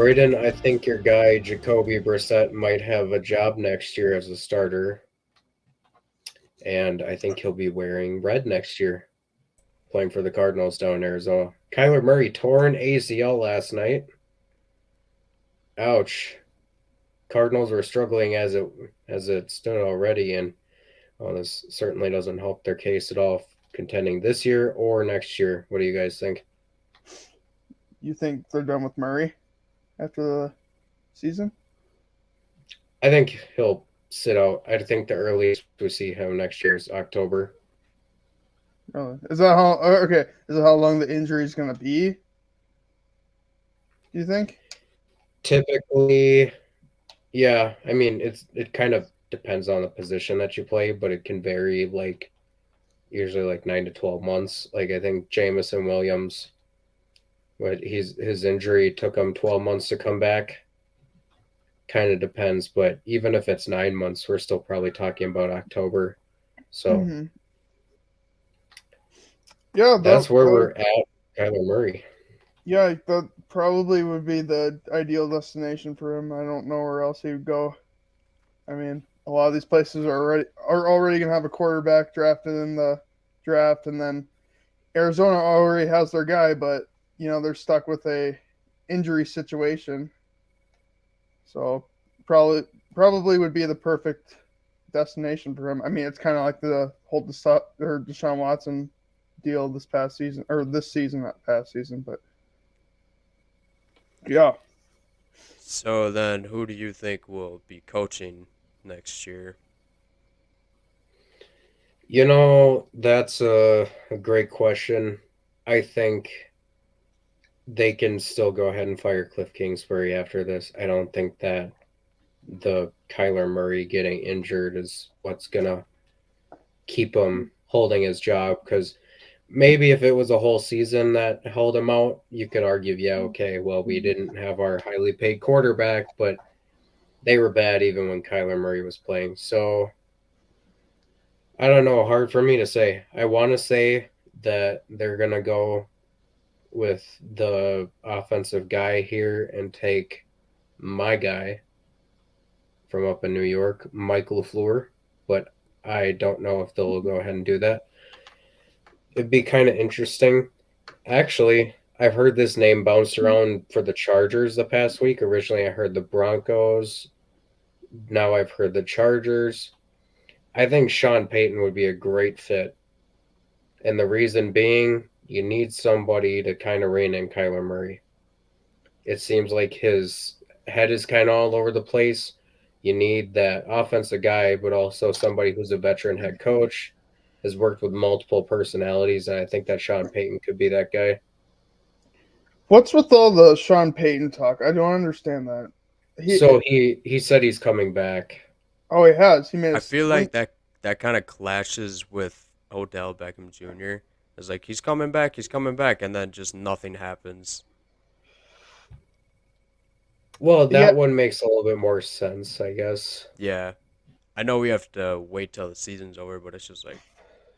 Braden, I think your guy Jacoby Brissett might have a job next year as a starter, and I think he'll be wearing red next year, playing for the Cardinals down in Arizona. Kyler Murray tore an ACL last night. Ouch. Cardinals were struggling as it stood already, and this certainly doesn't help their case at all contending this year or next year. What do you guys think? You think they're done with Murray after the season? I think he'll sit out. I think the earliest we see him next year is October. Really? Is that how? Okay. Is that how long the injury is gonna be? Do you think? Typically, yeah. I mean, it kind of depends on the position that you play, but it can vary like usually like 9 to 12 months. Like I think Jamison Williams, what his injury took him 12 months to come back. Kind of depends, but even if it's 9 months, we're still probably talking about October. So Mm-hmm. Yeah. that's where we're at, Kyler Murray. Yeah, that probably would be the ideal destination for him. I don't know where else he would go. I mean, a lot of these places are already gonna have a quarterback drafted in the draft, and then Arizona already has their guy, but they're stuck with a injury situation. So probably would be the perfect destination for him. I mean, it's kind of like the whole Deshaun Watson deal this past season, or this season, not past season, but yeah. So then, who do you think will be coaching next year? That's a great question. I think they can still go ahead and fire Cliff Kingsbury after this. I don't think that the Kyler Murray getting injured is what's gonna keep him holding his job. Because maybe if it was a whole season that held him out, you could argue, yeah, okay, well, we didn't have our highly paid quarterback, but they were bad even when Kyler Murray was playing. So I don't know. Hard for me to say. I want to say that they're gonna go with the offensive guy here and take my guy from up in New York, Mike LaFleur, but I don't know if they'll go ahead and do that. It'd be kind of interesting. Actually, I've heard this name bounced around for the Chargers the past week. Originally, I heard the Broncos. Now I've heard the Chargers. I think Sean Payton would be a great fit. And the reason being, you need somebody to kind of rein in Kyler Murray. It seems like his head is kind of all over the place. You need that offensive guy, but also somebody who's a veteran head coach, has worked with multiple personalities, and I think that Sean Payton could be that guy. What's with all the Sean Payton talk? I don't understand that. He So he said he's coming back. Oh, he has. He made I a feel when like that kind of clashes with Odell Beckham Jr. It's like he's coming back, and then just nothing happens. Well, yeah that one makes a little bit more sense, I guess. Yeah, I know we have to wait till the season's over, but it's just like,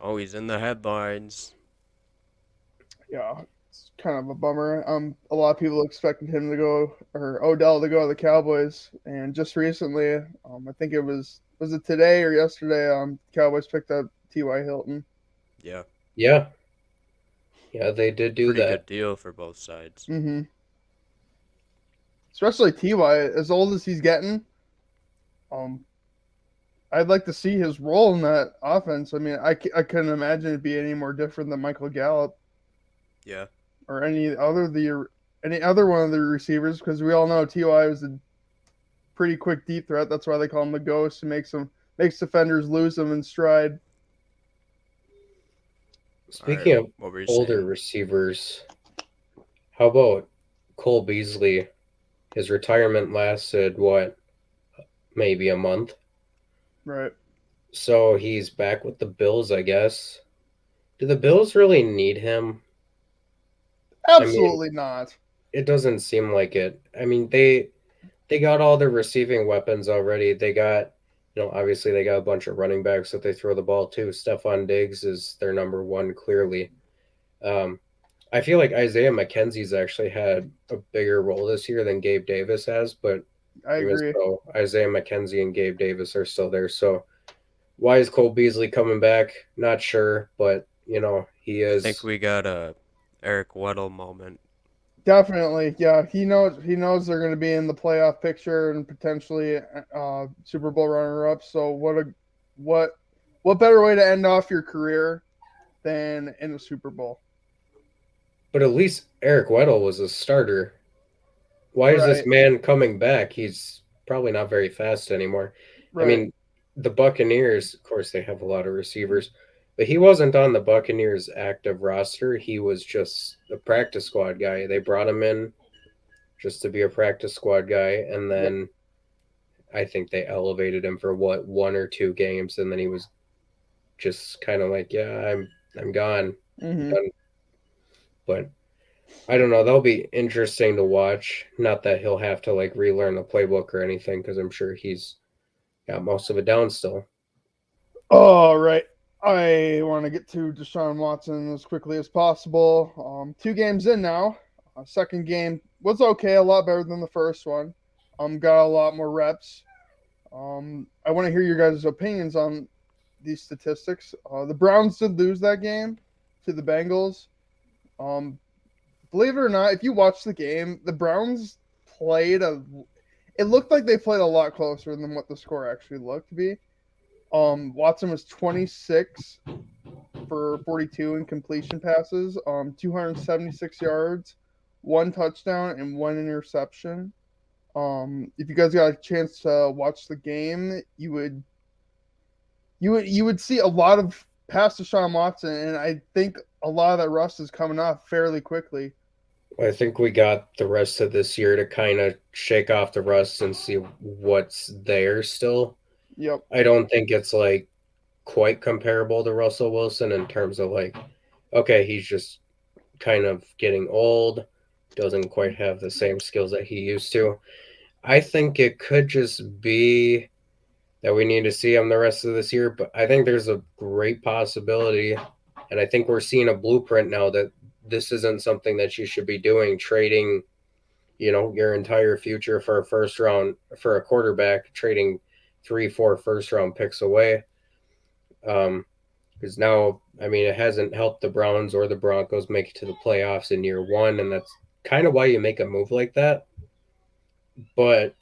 oh, he's in the headlines. yeah. It's kind of a bummer. A lot of people expected him to go, or Odell to go to the Cowboys, and just recently, I think it was it today or yesterday? Cowboys picked up T.Y. Hilton. Yeah, Yeah, yeah, they did do pretty that. good deal for both sides. Mm-hmm. Especially Ty, as old as he's getting. Um, I'd like to see his role in that offense. I mean, I couldn't imagine it be any more different than Michael Gallup Yeah, or any other one of the receivers, because we all know Ty was a pretty quick deep threat. That's why they call him the ghost. He makes defenders lose him in stride. all right. Speaking of What were you older saying? receivers, how about Cole Beasley? His retirement lasted what, maybe a month. Right. So he's back with the Bills, I guess. Do the Bills really need him? I mean, Absolutely not. it doesn't seem like it. I mean, they got all their receiving weapons already. They got, obviously they got a bunch of running backs that they throw the ball to. Stephon Diggs is their number one, clearly. Um, I feel like Isaiah McKenzie's actually had a bigger role this year than Gabe Davis has, but I even agree. so, Isaiah McKenzie and Gabe Davis are still there. So why is Cole Beasley coming back? Not sure, but he I think is. we got a Eric Weddle moment. Definitely, yeah. He knows they're going to be in the playoff picture and potentially Super Bowl runner-up. So what better way to end off your career than in the Super Bowl? But at least Eric Weddle was a starter. Why is this Right, man coming back? He's probably not very fast anymore. I right. mean, the Buccaneers, of course, they have a lot of receivers, but he wasn't on the Buccaneers active roster. He was just a practice squad guy. They brought him in just to be a practice squad guy, and Yep. then I think they elevated him for what, 1 or 2 games, and then he was just kind of like, yeah, I'm gone, Hmm. done. But I don't know. That'll be interesting to watch. Not that he'll have to like relearn the playbook or anything, because I'm sure he's got most of it down still. All right. I want to get to Deshaun Watson as quickly as possible. 2 games in now. Second game was okay, a lot better than the first one. Got a lot more reps. I want to hear your guys' opinions on these statistics. The Browns did lose that game to the Bengals. Um, believe it or not, if you watch the game, the Browns played a. It looked like they played a lot closer than what the score actually looked to be. Watson was 26 for 42 in completion passes, 276 yards, 1 touchdown, and 1 interception. If you guys got a chance to watch the game, you would see a lot of past Deshaun Watson, and I think a lot of that rust is coming off fairly quickly. I think we got the rest of this year to kind of shake off the rust and see what's there still. Yep. I don't think it's like quite comparable to Russell Wilson in terms of like, okay, he's just kind of getting old, doesn't quite have the same skills that he used to. I think it could just be that we need to see him the rest of this year, but I think there's a great possibility, and I think we're seeing a blueprint now that this isn't something that you should be doing, trading, your entire future for a first round for a quarterback, trading 3, 4 first round picks away. Because now, I mean, it hasn't helped the Browns or the Broncos make it to the playoffs in year one, and that's kind of why you make a move like that. But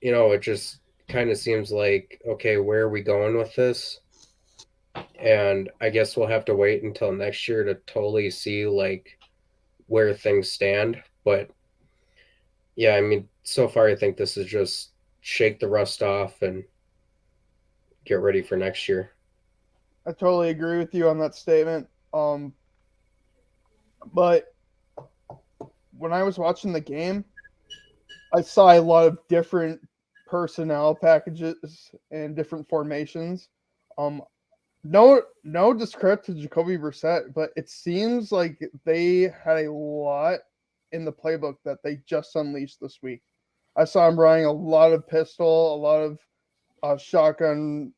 it just kind of seems like, okay, where are we going with this? And I guess we'll have to wait until next year to totally see like where things stand. But yeah, I mean, so far I think this is just shake the rust off and get ready for next year. I totally agree with you on that statement. But when I was watching the game, I saw a lot of different personnel packages and different formations. Um, no discredit to Jacoby Brissett, but it seems like they had a lot in the playbook that they just unleashed this week. I saw him running a lot of pistol, a lot of shotgun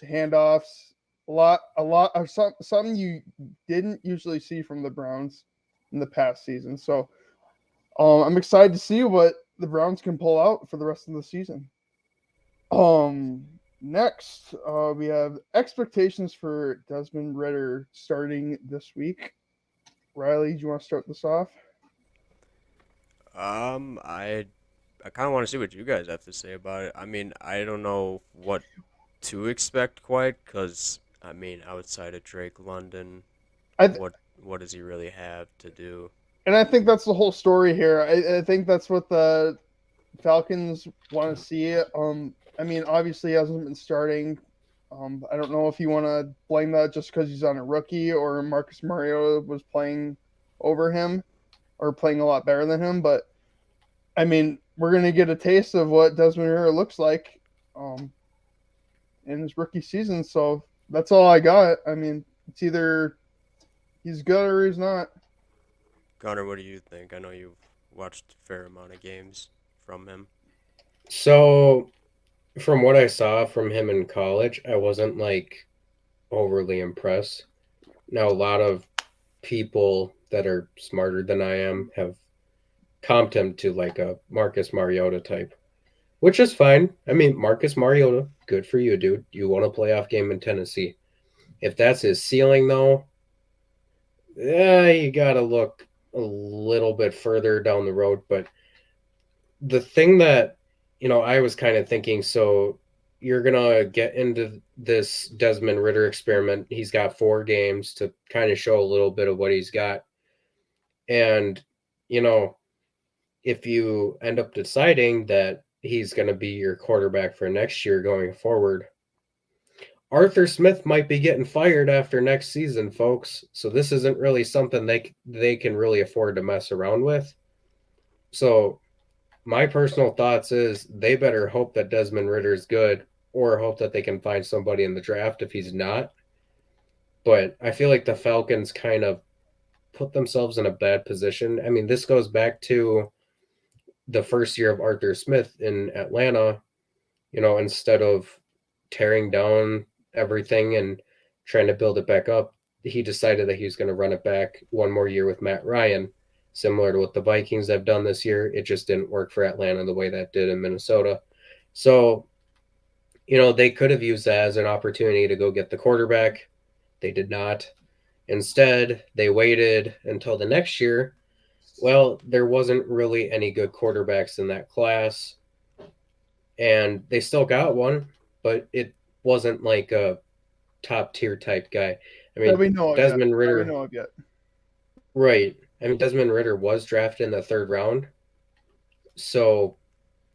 handoffs, a lot of something you didn't usually see from the Browns in the past season. So I'm excited to see what the Browns can pull out for the rest of the season. Next, we have expectations for Desmond Ritter starting this week. Riley, do you want to start this off? I kind of want to see what you guys have to say about it. I mean, I don't know what to expect quite, because I mean, outside of Drake London, I th- what does he really have to do? and I think that's the whole story here. I think that's what the Falcons want to see. I mean, obviously he hasn't been starting. I don't know if you want to blame that just because he's on a rookie or Marcus Mariota was playing over him or playing a lot better than him. But I mean, we're gonna get a taste of what Desmond Ritter looks like in his rookie season. So that's all I got. I mean, it's either he's good or he's not. Connor, what do you think? I know you've watched a fair amount of games from him. So, from what I saw from him in college, I wasn't like overly impressed. Now, a lot of people that are smarter than I am have comped him to like a Marcus Mariota type, which is fine. I mean, Marcus Mariota, good for you, dude. You won a playoff game in Tennessee. If that's his ceiling, though, yeah, you got to look a little bit further down the road. But the thing that, I was kind of thinking, so you're going to get into this Desmond Ritter experiment. He's got 4 games to kind of show a little bit of what he's got. And, you know, if you end up deciding that he's going to be your quarterback for next year going forward, Arthur Smith might be getting fired after next season, folks. So this isn't really something they can really afford to mess around with. So my personal thoughts is they better hope that Desmond Ritter's good or hope that they can find somebody in the draft if he's not. But I feel like the Falcons kind of put themselves in a bad position. I mean, this goes back to the first year of Arthur Smith in Atlanta, instead of tearing down everything and trying to build it back up, he decided that he was going to run it back one more year with Matt Ryan, similar to what the Vikings have done this year. It just didn't work for Atlanta the way that did in Minnesota. So, they could have used that as an opportunity to go get the quarterback. They did not. Instead, they waited until the next year. Well, there wasn't really any good quarterbacks in that class, and they still got one, but it wasn't like a top tier type guy. I That we mean, know of yet. Desmond That we Ritter, know of yet. right? I mean, Desmond Ritter was drafted in the 3rd round, so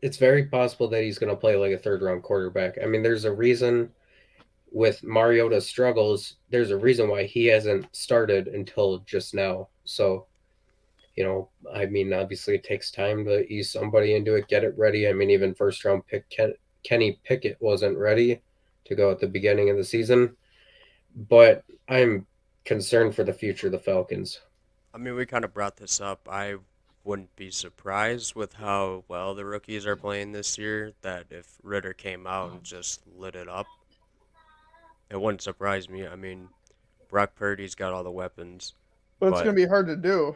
it's very possible that he's going to play like a 3rd round quarterback. I mean, there's a reason with Mariota's struggles. There's a reason why he hasn't started until just now. So, I mean, obviously it takes time to ease somebody into it, get it ready. I mean, even 1st round pick Kenny Pickett wasn't ready to go at the beginning of the season. But I'm concerned for the future of the Falcons. I mean, we kind of brought this up. I wouldn't be surprised with how well the rookies are playing this year, that if Ritter came out and just lit it up, it wouldn't surprise me. I mean, Brock Purdy's got all the weapons, But it's but going to be hard to do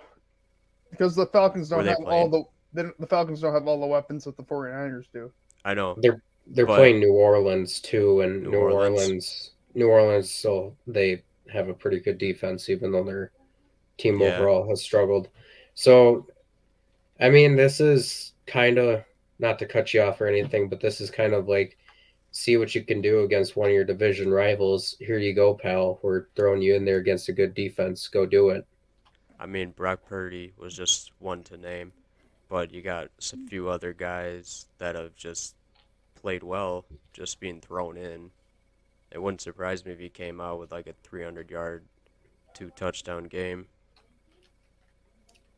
because the Falcons were don't they have all playing? the Falcons don't have all the weapons that the 49ers do. I know, They're but playing New Orleans too, and New New Orleans, Orleans New Orleans so they have a pretty good defense, even though their team yeah. overall has struggled. So I mean, this is kind of, not to cut you off or anything, but this is kind of like, see what you can do against one of your division rivals. Here you go, pal. We're throwing you in there against a good defense. Go do it. I mean, Brock Purdy was just one to name, but you got a few other guys that have just played well, just being thrown in. It wouldn't surprise me if he came out with like a 300-yard, 2-touchdown game.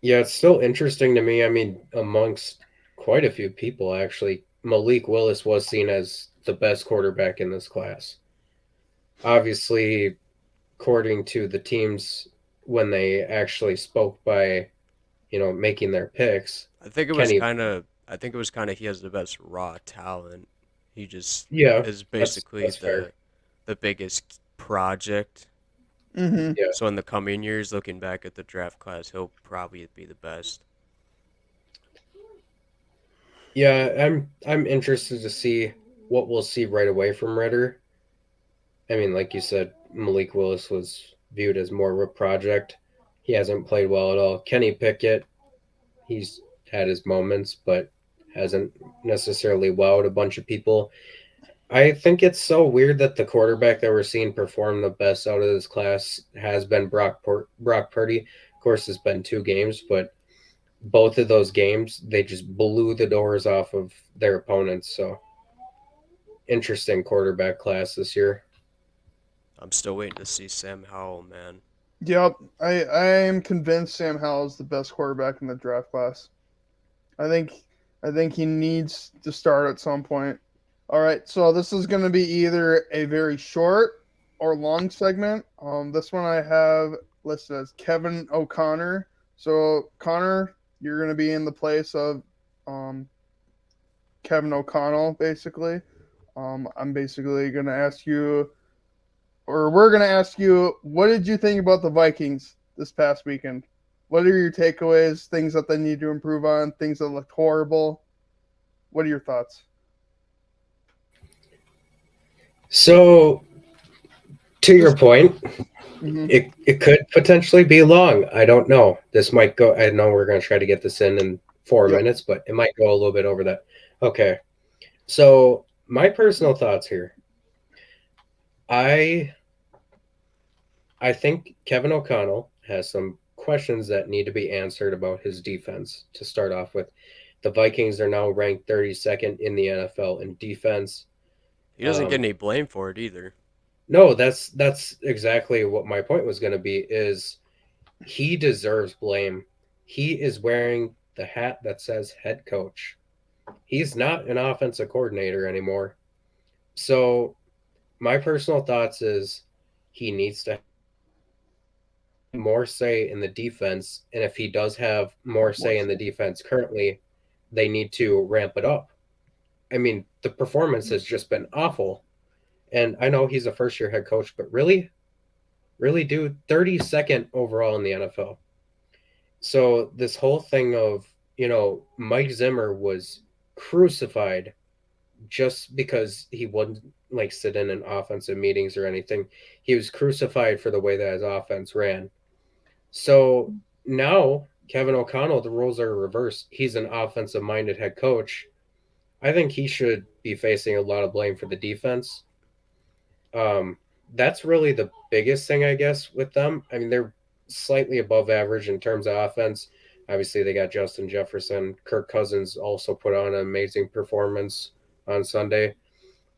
Yeah, it's still interesting to me. I mean, amongst quite a few people, actually, Malik Willis was seen as the best quarterback in this class. Obviously, according to the teams when they actually spoke by, making their picks, I think it was Kenny, kind of. I think it was kind of he has the best raw talent. He just yeah, is that's basically that's fair. the biggest project. Mm-hmm. Yeah. So in the coming years, looking back at the draft class, he'll probably be the best. Yeah, I'm interested to see what we'll see right away from Ritter. I mean, like you said, Malik Willis was viewed as more of a project. He hasn't played well at all. Kenny Pickett, he's had his moments, but hasn't necessarily wowed a bunch of people. I think it's so weird that the quarterback that we're seeing perform the best out of this class has been Brock Purdy. Of course, it's been 2 games, but both of those games, they just blew the doors off of their opponents. So interesting quarterback class this year. I'm still waiting to see Sam Howell, man. Yep, I am convinced Sam Howell is the best quarterback in the draft class. I think I think he needs to start at some point. All right, so this is going to be either a very short or long segment. This one I have listed as Kevin O'Connor. So Connor, you're going to be in the place of Kevin O'Connell, basically. I'm basically going to ask you, or we're going to ask you, what did you think about the Vikings this past weekend? What are your takeaways? Things that they need to improve on? Things that looked horrible? What are your thoughts? So, to your Just point, mhm. it could potentially be long. I don't know. This might go. I know we're going to try to get this in 4 Yep. minutes, but it might go a little bit over that. Okay. So, my personal thoughts here. I I think Kevin O'Connell has some questions that need to be answered about his defense to start off with. The Vikings are now ranked 32nd in the NFL in defense. He doesn't get Um, any blame for it either. no, that's exactly what my point was going to be. Is he deserves blame? He is wearing the hat that says head coach. He's not an offensive coordinator anymore. So my personal thoughts is he needs to more say in the defense. And if he does have more say in the defense currently, they need to ramp it up. I mean, the performance has just been awful. And I know he's a first year head coach, but really, dude, 32nd overall in the NFL. So this whole thing of, Mike Zimmer was crucified just because he wouldn't like sit in offensive meetings or anything. He was crucified for the way that his offense ran. So now Kevin O'Connell, the roles are reversed. He's an offensive minded head coach. I think he should be facing a lot of blame for the defense. Um, that's really the biggest thing, I guess, with them. I mean, they're slightly above average in terms of offense. Obviously, they got Justin Jefferson. Kirk Cousins also put on an amazing performance on Sunday.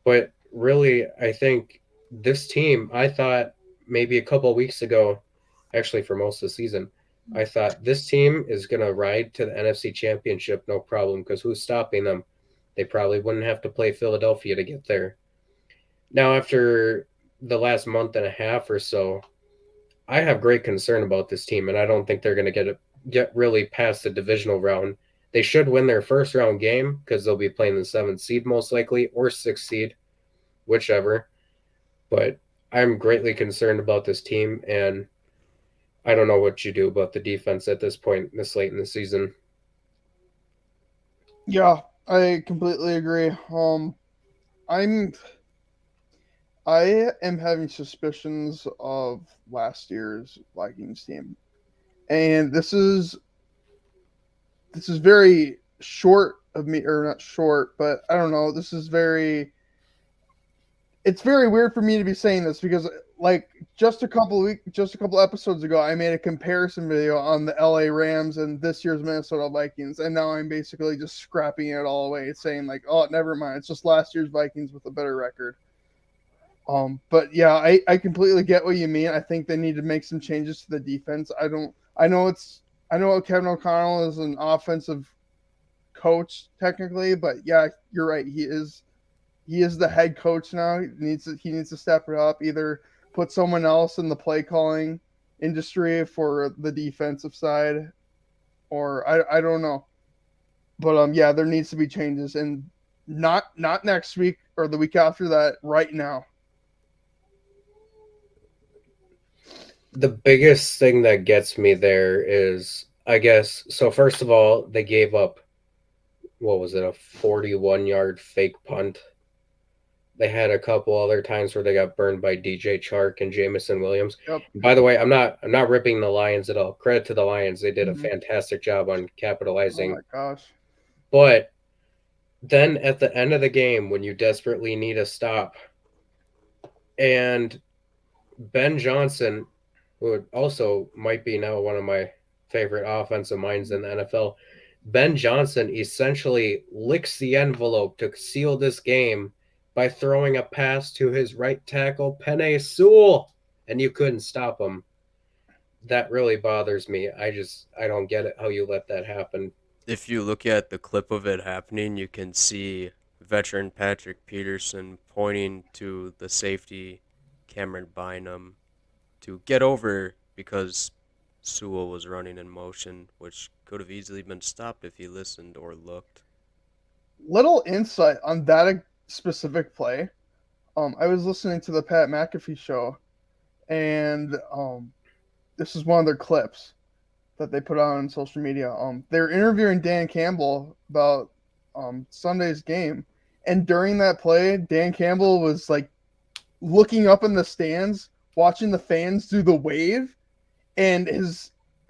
But really, I think this team, I thought maybe a couple of weeks ago, actually for most of the season, I thought this team is going to ride to the NFC Championship no problem because who's stopping them? They probably wouldn't have to play Philadelphia to get there. Now, after the last month and a half or so, I have great concern about this team, and I don't think they're going to get really past the divisional round. They should win their first round game because they'll be playing the seventh seed most likely or sixth seed, whichever. But I'm greatly concerned about this team, and I don't know what you do about the defense at this point, this late in the season. Yeah, I completely agree. I'm I am having suspicions of last year's Vikings team, and this is very short of me, or not short, but I don't know. It's very weird for me to be saying this because like just a couple episodes ago, I made a comparison video on the LA Rams and this year's Minnesota Vikings, and now I'm basically just scrapping it all away, saying like, oh, never mind, it's just last year's Vikings with a better record. But yeah, I completely get what you mean. I think they need to make some changes to the defense. I know Kevin O'Connell is an offensive coach technically, but yeah, you're right. He is the head coach now. He needs to step it up. Either put someone else in the play calling industry for the defensive side, or I don't know. But yeah, there needs to be changes, and not next week or the week after that. Right now. The biggest thing that gets me there is, I guess, so first of all, they gave up, what was it, a 41-yard fake punt. They had a couple other times where they got burned by DJ Chark and Jamison Williams. Yep. And by the way, I'm not ripping the Lions at all. Credit to the Lions. They did a Mm-hmm. fantastic job on Oh capitalizing. my gosh. But then at the end of the game, when you desperately need a stop, and Ben Johnson, who also might be now one of my favorite offensive minds in the NFL, Ben Johnson essentially licks the envelope to seal this game by throwing a pass to his right tackle, Penei Sewell, and you couldn't stop him. That really bothers me. I don't get it how you let that happen. If you look at the clip of it happening, you can see veteran Patrick Peterson pointing to the safety Cameron Bynum to get over because Sewell was running in motion, which could have easily been stopped if he listened or looked. Little insight on that specific play. I was listening to the Pat McAfee show, and this is one of their clips. that they put out on social media. They're interviewing Dan Campbell about Sunday's game, and during that play, Dan Campbell was like looking up in the stands, watching the fans do the wave, and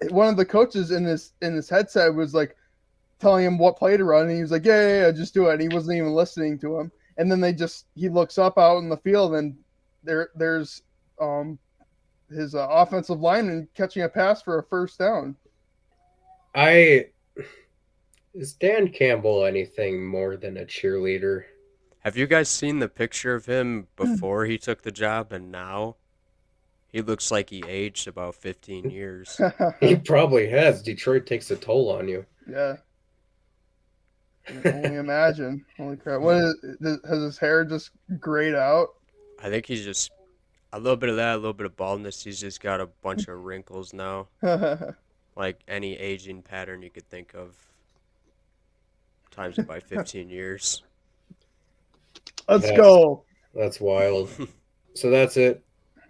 one of the coaches in his headset was like telling him what play to run, and he was like, yeah, just do it. And he wasn't even listening to him. And then he looks up out in the field, and there's his offensive lineman catching a pass for a first down. Is Dan Campbell anything more than a cheerleader? Have you guys seen the picture of him before he took the job and now? He looks like he aged about 15 years. He probably has. Detroit takes a toll on you. Yeah. Only imagine. Holy crap. Has his hair just grayed out? I think he's just a little bit of that, a little bit of baldness. He's just got a bunch of wrinkles now. Like any aging pattern you could think of. Times it by 15 years. Let's go. That's wild. So that's it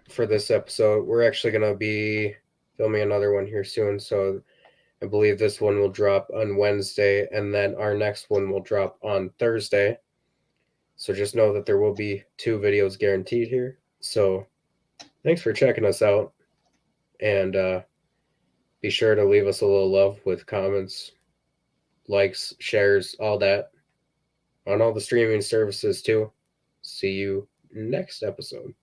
for this episode. We're actually going to be filming another one here soon. So I believe this one will drop on Wednesday, and then our next one will drop on Thursday. So just know that there will be 2 videos guaranteed here. So thanks for checking us out. And be sure to leave us a little love with comments, likes, shares, all that on all the streaming services too. See you next episode.